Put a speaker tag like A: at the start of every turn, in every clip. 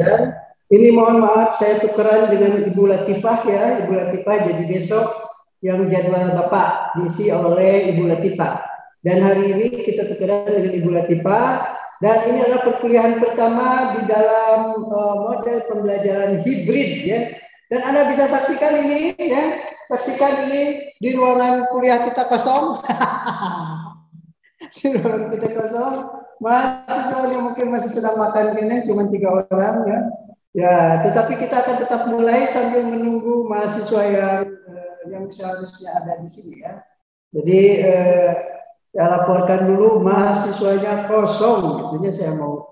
A: pelajaran. Ini mohon maaf saya tukeran dengan Ibu Latifah ya, Ibu Latifah, jadi besok yang jadwal Bapak diisi oleh Ibu Latifah. Dan hari ini kita tukeran dengan Ibu Latifah. Dan ini adalah perkuliahan pertama di dalam model pembelajaran hibrid ya. Dan Anda bisa saksikan ini ya, saksikan ini di ruangan kuliah kita kosong. Di ruangan kita kosong. Mahasiswanya mungkin masih sedang makan ini, cuma 3 orang ya. Ya, tetapi kita akan tetap mulai sambil menunggu mahasiswa yang seharusnya ada di sini ya. Jadi saya laporkan dulu mahasiswanya kosong, jadi saya mau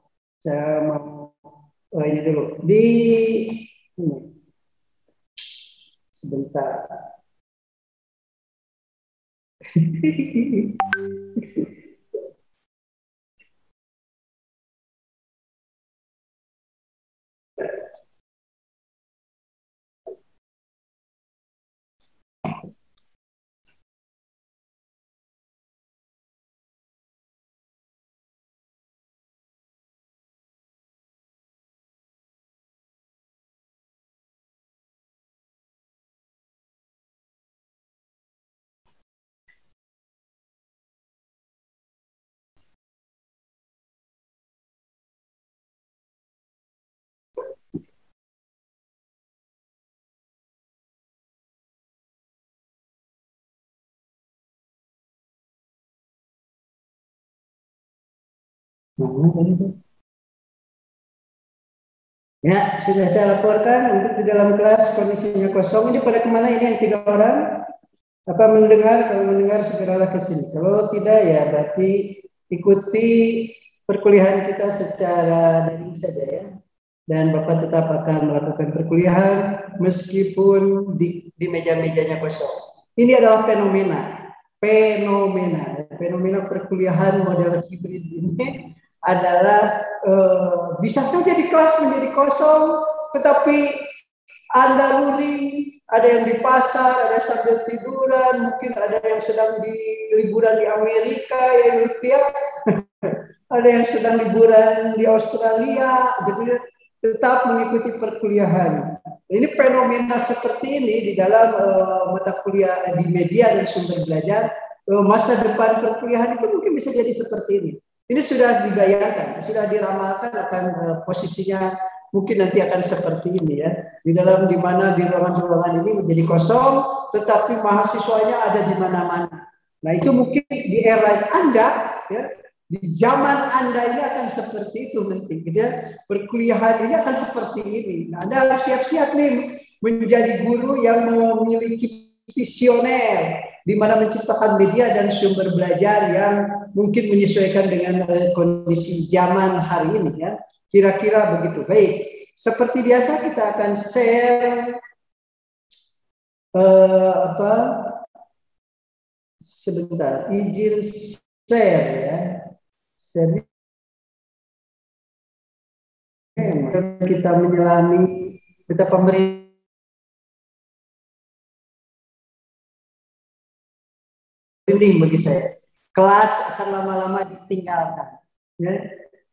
A: ini dulu di ini. Sebentar. Ya, sudah saya laporkan untuk di dalam kelas kondisinya kosong. Ini pada kemana ini yang 3 orang? Apa mendengar? Kalau mendengar segeralah ke sini. Kalau tidak ya berarti ikuti perkuliahan kita secara daring saja ya. Dan Bapak tetap akan melakukan perkuliahan meskipun di meja-mejanya kosong. Ini adalah fenomena perkuliahan model hibrid ini adalah bisa saja di kelas menjadi kosong, tetapi Anda luring, ada yang di pasar, ada yang sambil tiduran, mungkin ada yang sedang di liburan di Amerika, ya, ada yang sedang liburan di Australia, jadi tetap mengikuti perkuliahan. Ini fenomena seperti ini di dalam mata kuliah di media dan sumber belajar, masa depan perkuliahan itu mungkin bisa jadi seperti ini. Ini sudah dibayangkan, sudah diramalkan akan posisinya mungkin nanti akan seperti ini ya. Di mana di ruangan-ruangan ini menjadi kosong, tetapi mahasiswanya ada di mana-mana. Nah itu mungkin di era Anda ya. Di zaman Anda ini akan seperti itu nanti, gitu ya. Perkuliahan ini akan seperti ini. Nah, Anda harus siap-siap nih menjadi guru yang memiliki visioner, di mana menciptakan media dan sumber belajar yang mungkin menyesuaikan dengan kondisi zaman hari ini, ya. Kira-kira begitu. Baik, seperti biasa kita akan share sebentar, izin share ya. Jadi kita menyelami, kita pemerintah bagi saya. Kelas akan lama-lama ditinggalkan, ya.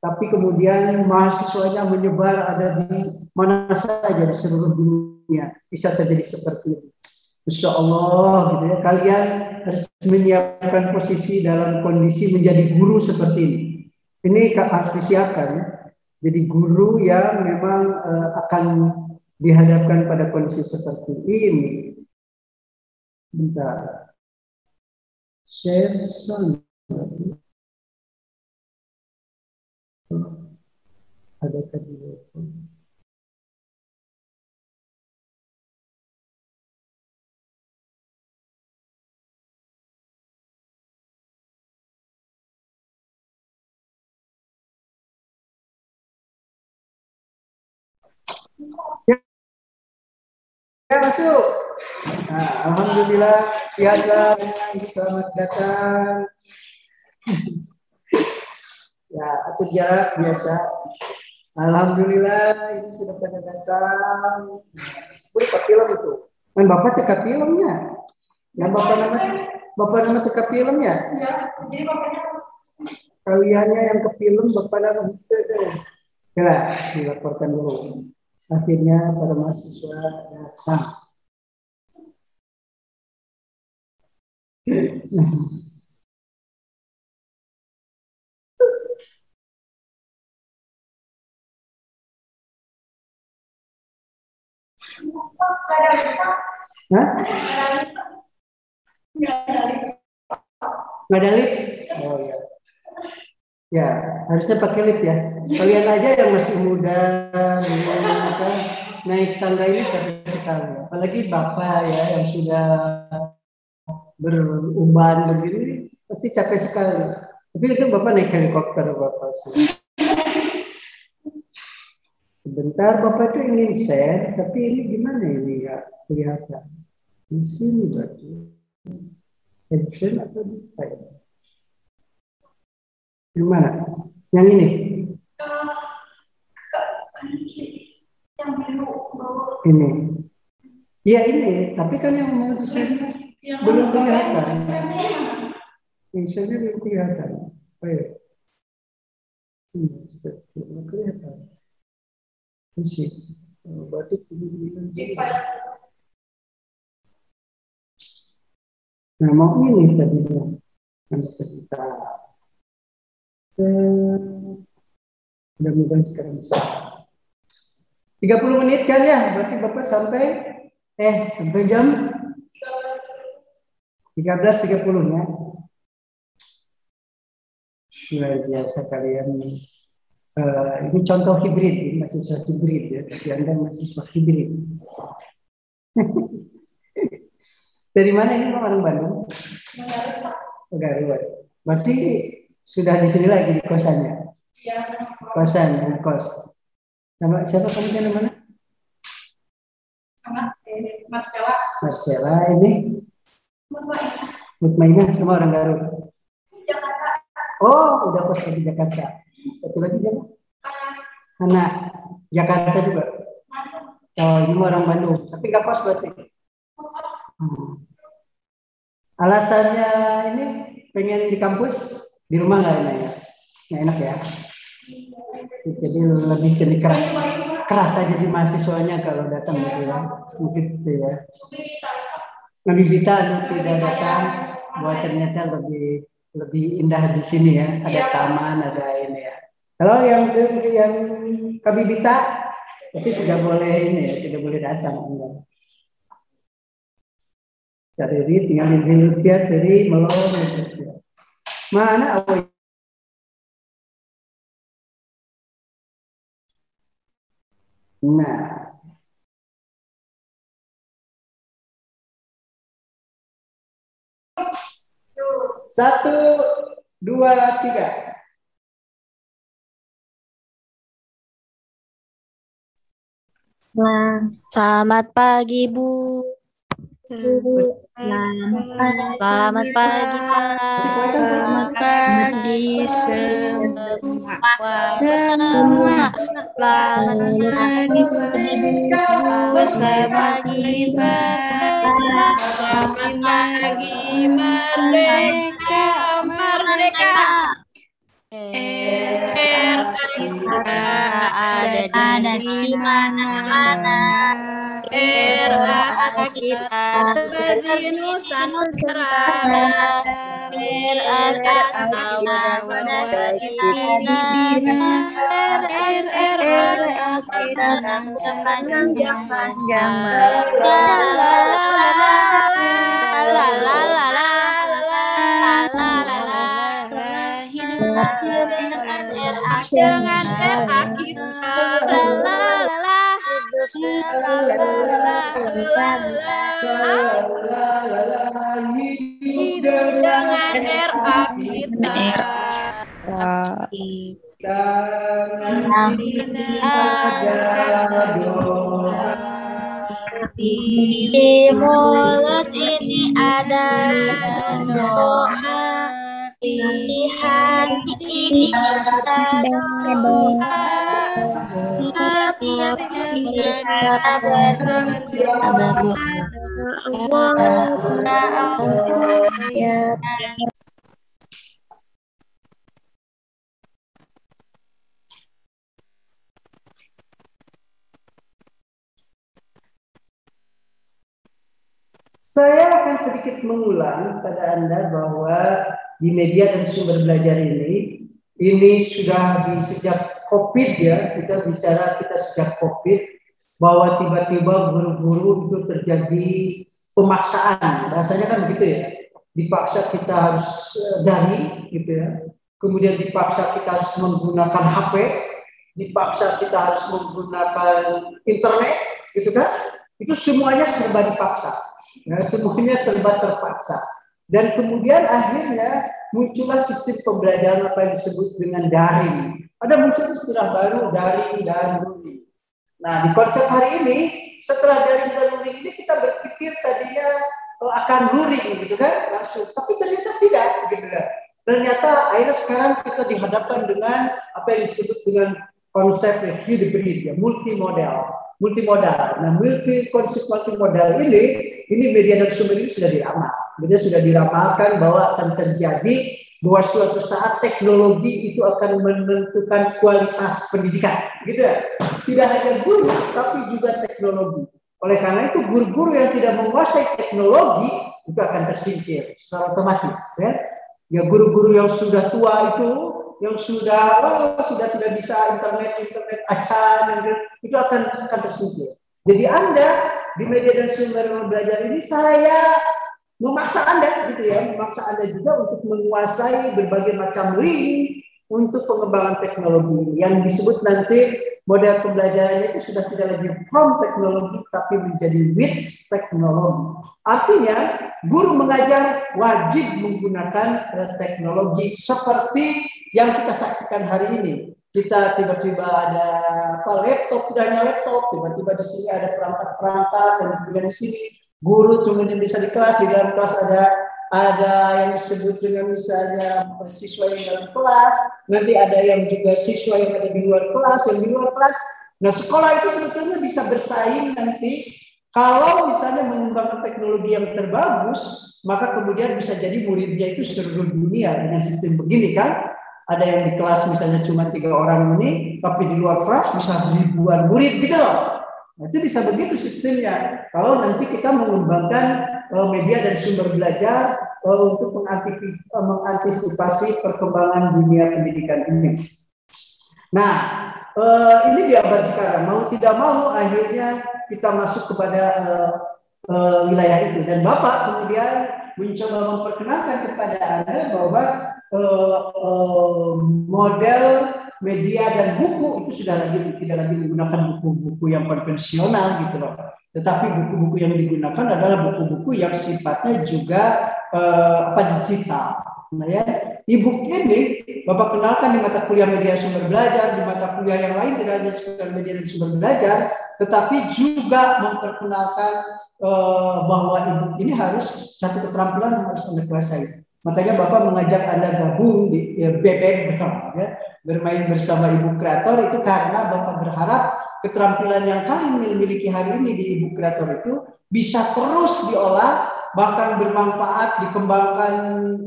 A: Tapi kemudian mahasiswanya menyebar ada di mana saja di seluruh dunia. Bisa terjadi seperti itu. Insya Allah, gitu ya. Kalian harus menyiapkan posisi dalam kondisi menjadi guru seperti ini. Ini harus disiapkan. Jadi guru yang memang akan dihadapkan pada kondisi seperti ini. Bentar. Share sound. Ada tadi. Ya masuk. Nah, alhamdulillah, lihatlah, selamat datang. Ya, atur jarak biasa. Alhamdulillah, ini sudah pada datang. Bukan film itu. Kan Bapak teka filmnya. Yang Bapak nama teka filmnya. Ya, jadi Bapaknya kaliannya yang ke film, Bapak nama Ya, dilaporkan dulu. Akhirnya para mahasiswa datang. Hah? Nggak ada lift? Oh ya. Ya, harusnya pakai lift ya. Kalian aja yang masih muda, naik tangga ini capek sekali. Apalagi bapak ya yang sudah beruban begini, pasti capek sekali. Tapi itu bapak naik helikopter bapak sih. Sebentar bapak itu ingin share, tapi ini gimana ini ya kelihatan. Di sini berarti. Caption atau apa ya? Yang mana? Yang ini? Ini. Iya ini, tapi kan yang mau desainnya belum kelihatan. Desainnya belum kelihatan. Oh ya. Belum kelihatan. Musik. Batu nah mau ini tadinya. Yang kita mudah-mudahan sekarang bisa. 30 menit kan ya, berarti Bapak sampai jam 13.30 ya. Luar biasa kalian. Ini contoh hibrid, ini mahasiswa hibrid ya, tapi Anda mahasiswa hibrid. Dari mana ini orang Bandung? Garut. Berarti sudah di sini lagi di kosannya? Iya. Kosan, kos. Nama siapa kamu namanya? Sama Marcella. Marcella ini? Mutmainah semua orang Garut. Jakarta. Oh, udah kos di Jakarta. Satu lagi siapa? Anak Jakarta juga. Oh, ini orang Bandung. Tapi nggak kos berarti. Alasannya ini pengen di kampus, di rumah nggak enak ya? Nggak enak ya? Jadi lebih jadi keras aja di mahasiswanya kalau datang gitu ya. Mungkin gitu ya. Nabi Bita tidak datang, bahwa ternyata lebih indah di sini ya. Ada taman, ada ini ya. Kalau yang Kami Bita, tapi tidak boleh ini ya, tidak boleh datang. Jadi tinggal di Rupiah, jadi melon. Mana awal? Nah, 1, 2, 3.
B: Selamat pagi, Bu. Selamat pagi, Pak.
C: Selamat pagi semua. Selamat pagi, Bu. Selamat pagi, baca. Selamat pagi, merdeka, merdeka. Kita ada di mana-mana. RA kita seperti Nusantara. RA kita bagi bina. RA kita sepanjang masa. La la la la la la la la la la. Hidup dengan RA kita. La la la la. Hidup dengan RA kita. Di mulut ini ada doa, di hati ini ada doa. Setiap kita berdoa,
A: Saya akan sedikit mengulang pada Anda bahwa di media dan sumber belajar ini sudah sejak COVID ya, kita sejak COVID bahwa tiba-tiba guru-guru itu terjadi pemaksaan, bahasanya kan begitu ya, dipaksa kita harus daring gitu ya, kemudian dipaksa kita harus menggunakan HP, dipaksa kita harus menggunakan internet, gitu kan? Itu semuanya serba dipaksa, ya, semuanya serba terpaksa. Dan kemudian akhirnya muncullah sistem pembelajaran apa yang disebut dengan daring. Ada muncul istilah baru, daring dan luring. Nah, di konsep hari ini, setelah daring dan luring ini kita berpikir tadinya akan luring, gitu kan, langsung. Tapi ternyata tidak, gitu kan. Ternyata akhirnya sekarang kita dihadapkan dengan apa yang disebut dengan konsep hybrid, ya, multimodal. Nah, konsep multimodal ini media dan sumber ini sudah diramal. Media sudah diramalkan bahwa akan terjadi bahwa suatu saat teknologi itu akan menentukan kualitas pendidikan, gitu ya. Tidak hanya guru, tapi juga teknologi. Oleh karena itu, guru-guru yang tidak menguasai teknologi itu akan tersingkir secara otomatis. Ya, guru-guru yang sudah tua yang sudah tidak bisa internet acan, itu akan tersingkir. Jadi Anda di media dan sumber belajar ini saya memaksa Anda gitu ya, memaksa Anda juga untuk menguasai berbagai macam link untuk pengembangan teknologi yang disebut nanti model pembelajarannya itu sudah tidak lagi from teknologi tapi menjadi with teknologi. Artinya guru mengajar wajib menggunakan teknologi seperti yang kita saksikan hari ini. Kita tiba-tiba ada laptop, tidak hanya laptop, tiba-tiba di sini ada perangkat-perangkat, dan kemudian di sini guru kemudian bisa di kelas, di dalam kelas ada yang disebut dengan misalnya siswa yang dalam kelas, nanti ada yang juga siswa yang ada di luar kelas, Nah, sekolah itu sebetulnya bisa bersaing nanti kalau misalnya mengembangkan teknologi yang terbagus, maka kemudian bisa jadi muridnya itu seluruh dunia dengan sistem begini kan. Ada yang di kelas misalnya cuma 3 orang ini, tapi di luar kelas bisa ribuan murid gitu loh. Nah, itu bisa begitu sistemnya. Kalau nanti kita mengembangkan media dan sumber belajar untuk mengantisipasi perkembangan dunia pendidikan ini. Nah, ini di abad sekarang, mau tidak mau akhirnya kita masuk kepada wilayah itu. Dan Bapak kemudian mencoba memperkenalkan kepada Anda bahwa model media dan buku itu sudah tidak lagi menggunakan buku-buku yang konvensional gitu loh. Tetapi buku-buku yang digunakan adalah buku-buku yang sifatnya juga digital. Nah ya, e-book ini Bapak kenalkan di mata kuliah media sumber belajar, di mata kuliah yang lain tidak hanya sekedar media dan sumber belajar, tetapi juga memperkenalkan bahwa e-book ini harus satu keterampilan yang harus Anda kuasai. Makanya Bapak mengajak Anda gabung di BBM, ya, bermain bersama e-book kreator itu karena Bapak berharap keterampilan yang kalian miliki hari ini di e-book kreator itu bisa terus diolah, bahkan bermanfaat, dikembangkan,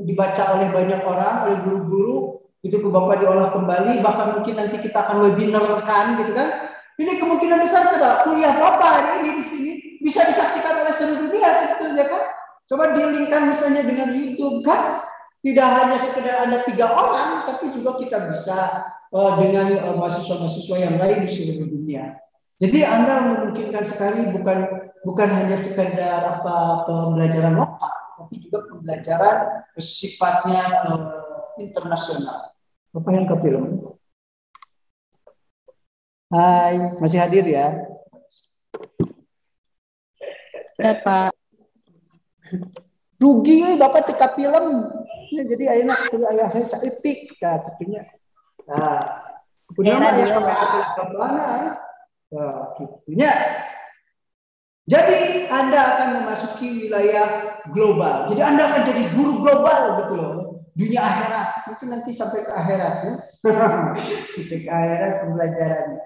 A: dibaca oleh banyak orang, oleh guru-guru, itu ke Bapak diolah kembali, bahkan mungkin nanti kita akan webinar kan, gitu kan. Ini kemungkinan besar tidak kuliah Bapak hari ini di sini bisa disaksikan oleh seluruh dunia sebetulnya kan. Coba dilingkan misalnya dengan YouTube kan, tidak hanya sekedar ada 3 orang, tapi juga kita bisa dengan mahasiswa-mahasiswa yang lain di seluruh dunia. Jadi Anda memungkinkan sekali bukan hanya sekedar pembelajaran lokal, tapi juga pembelajaran sifatnya internasional. Bapak yang ke film. Hai, masih hadir ya?
B: Ya, Pak.
A: Rugi Bapak teka film. Ya, jadi ayeuna ayah saya etik katanya. Nah, kemudian
B: radio.
A: Gitunya. Jadi Anda akan memasuki wilayah global. Jadi Anda akan jadi guru global gitu loh. Dunia akhirat. Mungkin nanti sampai ke akhirat ya. Sampai ke akhirat pembelajarannya.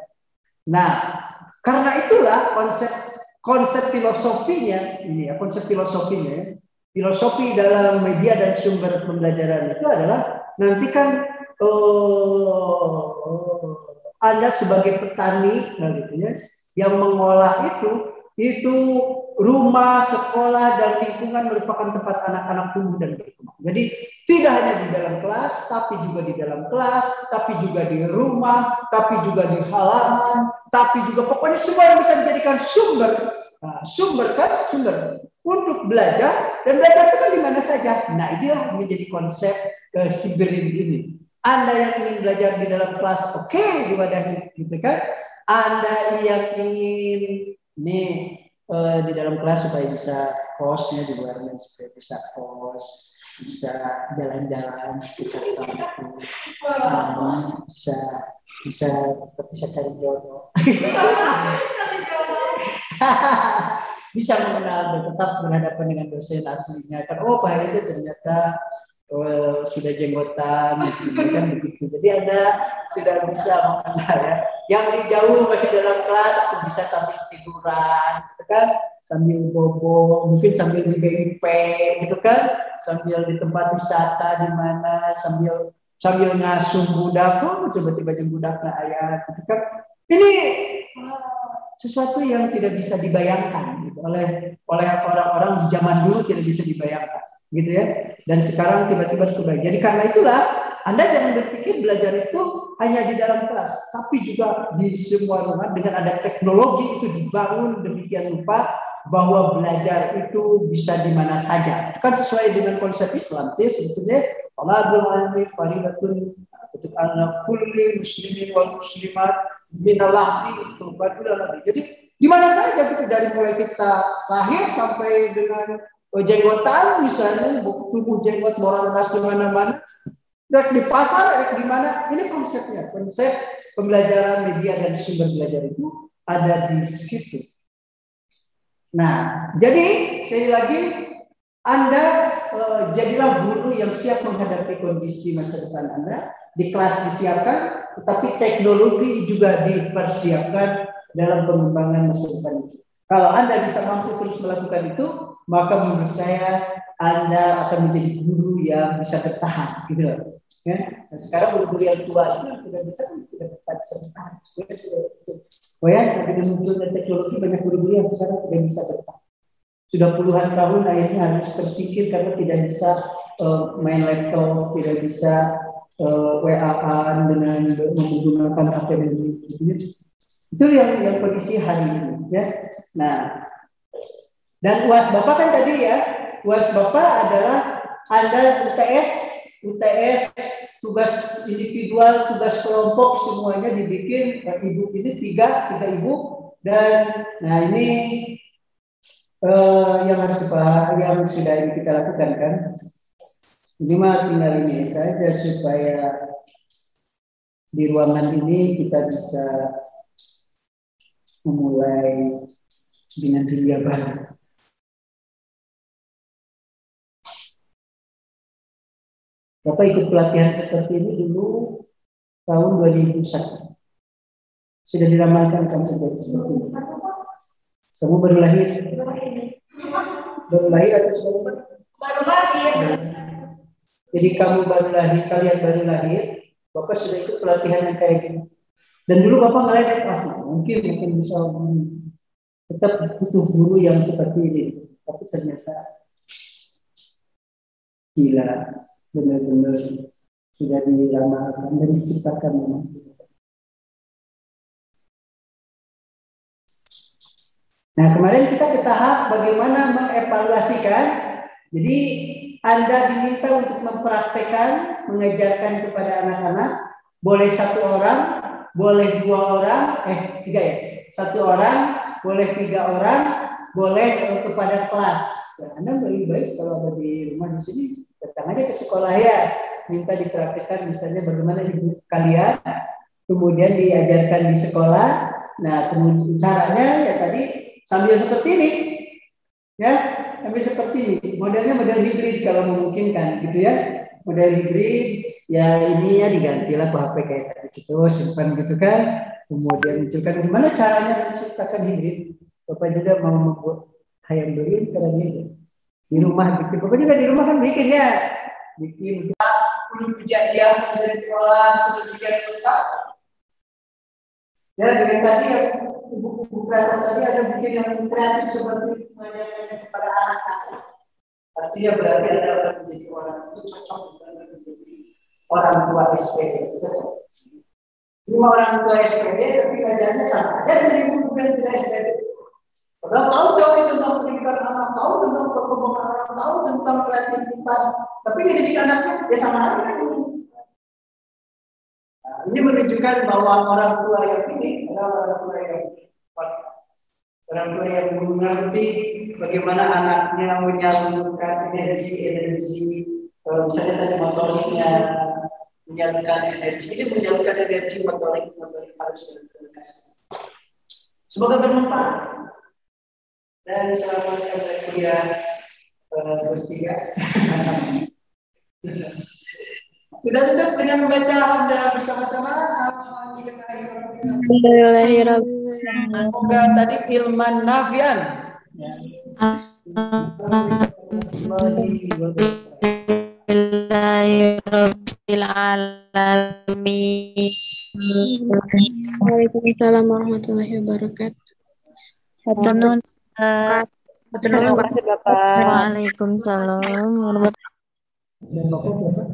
A: Nah, karena itulah konsep filosofinya ini ya, Filosofi dalam media dan sumber pembelajaran itu adalah nanti kan Anda sebagai petani gitu ya, yang mengolah itu rumah, sekolah, dan lingkungan merupakan tempat anak-anak tumbuh dan berkembang. Jadi tidak hanya di dalam kelas, tapi juga di dalam kelas, tapi juga di rumah, tapi juga di halaman, tapi juga pokoknya semua yang bisa dijadikan sumber. Nah, sumber untuk belajar, dan belajar itu kan di mana saja. Nah, inilah menjadi konsep hibrid ini. Anda yang ingin belajar di dalam kelas, oke, diwadahi, gitu kan? Anda yang ingin nih di dalam kelas supaya bisa kosnya di luarnya, supaya bisa kos, bisa jalan-jalan, bisa cari jodoh. Bisa mengenal dan tetap berhadapan dengan dosen aslinya kan. Oh, Pak Heri itu ternyata sudah jenggotan, kan begitu. Jadi Anda sudah bisa mengenal ya. Yang di jauh masih dalam kelas, aku bisa sambil tiduran, gitu kan, sambil bobo, mungkin sambil di BIP, gitu kan, sambil di tempat wisata di mana, sambil ngasuh budak, tiba-tiba budaknya ayah, gitu kan. Ini sesuatu yang tidak bisa dibayangkan gitu, oleh orang-orang di zaman dulu tidak bisa dibayangkan, gitu ya. Dan sekarang tiba-tiba sudah. Jadi karena itulah Anda jangan berpikir belajar itu hanya di dalam kelas, tapi juga di semua rumah. Dengan ada teknologi itu dibangun demikian rupa bahwa belajar itu bisa di mana saja. Itu kan sesuai dengan konsep Islam. Jadi sebetulnya talabul ilmi faridatun untuk anak kulli muslimin wal muslimat minallah itu barulah. Jadi di mana saja gitu, dari mulai kita lahir sampai dengan jenggotan, misalnya tubuh jenggot moranas di mana-mana, di pasar, di mana, ini konsepnya, konsep pembelajaran media dan sumber belajar itu ada di situ. Nah, jadi sekali lagi Anda jadilah guru yang siap menghadapi kondisi masa depan Anda. Di kelas disiapkan, tetapi teknologi juga dipersiapkan dalam pengembangan masa depan itu. Kalau Anda bisa mampu terus melakukan itu, maka menurut saya Anda akan menjadi guru yang bisa bertahan, gitu loh. Ya, nah, sekarang guru-guru yang tua itu tidak bisa bertahan. Oh ya, dengan munculnya teknologi banyak guru-guru yang sekarang tidak bisa bertahan. Sudah puluhan tahun akhirnya harus tersingkir karena tidak bisa main laptop, tidak bisa WA-an dengan menggunakan akademi. Itu yang kondisi hari ini, ya. Nah, dan UAS Bapak kan tadi ya, UAS Bapak adalah Anda UTS, tugas individual, tugas kelompok, semuanya dibikin. Ibu ini tiga ibu, dan nah ini yang harus yang sudah kita lakukan kan. Ini mah tinggal ini saja supaya di ruangan ini kita bisa memulai dengan dunia baru. Bapak ikut pelatihan seperti ini dulu tahun 2001. Sudah diramalkan kamu seperti ini. Kamu baru lahir? Baru lahir atau sudah? Baru lahir. Jadi kamu baru lahir, kalian baru lahir, Bapak sudah ikut pelatihan yang kayak gini. Dan dulu Bapak ngelihat, mungkin bisa tetap butuh guru yang seperti ini. Tapi ternyata gila, benar-benar sudah diramalkan dan diciptakan memang. Nah, kemarin kita ke tahap bagaimana mengevaluasikan. Jadi Anda diminta untuk mempraktekkan, mengajarkan kepada anak-anak. Boleh 1 orang, boleh 2 orang, 3 ya. 1 orang, boleh 3 orang, boleh kepada kelas. Ya, Anda lebih baik kalau ada di rumah di sini, datang aja ke sekolah ya. Minta dipraktekkan misalnya bagaimana ibu kalian, kemudian diajarkan di sekolah. Nah, kemudian caranya ya tadi sambil seperti ini, ya, sambil seperti ini. Modelnya model hibrid kalau memungkinkan, gitu ya. Model hibrid, ya ini ya digantilah ke HP kayak tadi gitu, simpan gitu kan. Kemudian munculkan gimana caranya menciptakan hibrid. Bapak juga mau membuat ayam beli karena ini di rumah bikin. Bapak juga di rumah kan bikin ya, bikin kejadian dari kelas sedemikian rupa. Ya dengan tadi ya, buku buku kreatif tadi ada bikin yang kreatif seperti mengajarkan kepada anak-anak. Artinya berarti ada orang menjadi orang itu cocok dengan menjadi orang tua SPD. Lima orang tua SPD tapi ajarnya sama aja dari guru dan tidak SPD. Padahal tahu teori tentang pendidikan anak, tahu tentang perkembangan anak, tahu tentang kreativitas, tapi mendidik anaknya ya sama aja. Nah, ini menunjukkan bahwa orang tua yang ini adalah orang tua yang orang tua yang mengerti bagaimana anaknya menyalurkan energi, misalnya tadi motoriknya menyalurkan energi, ini menyalurkan energi motorik harus terkomunikasi. Semoga bermanfaat dan selamat kuliah bertiga. Kita tutup dengan membaca hamdalah bersama-sama. Semoga tadi ilman nafian.
C: Alhamdulillahirabbil alamin.
B: Waalaikumsalam warahmatullahi wabarakatuh.
C: Hatunun.
B: Terima kasih Bapak.
C: Waalaikumsalam warahmatullahi
A: Dan Bapak siapa?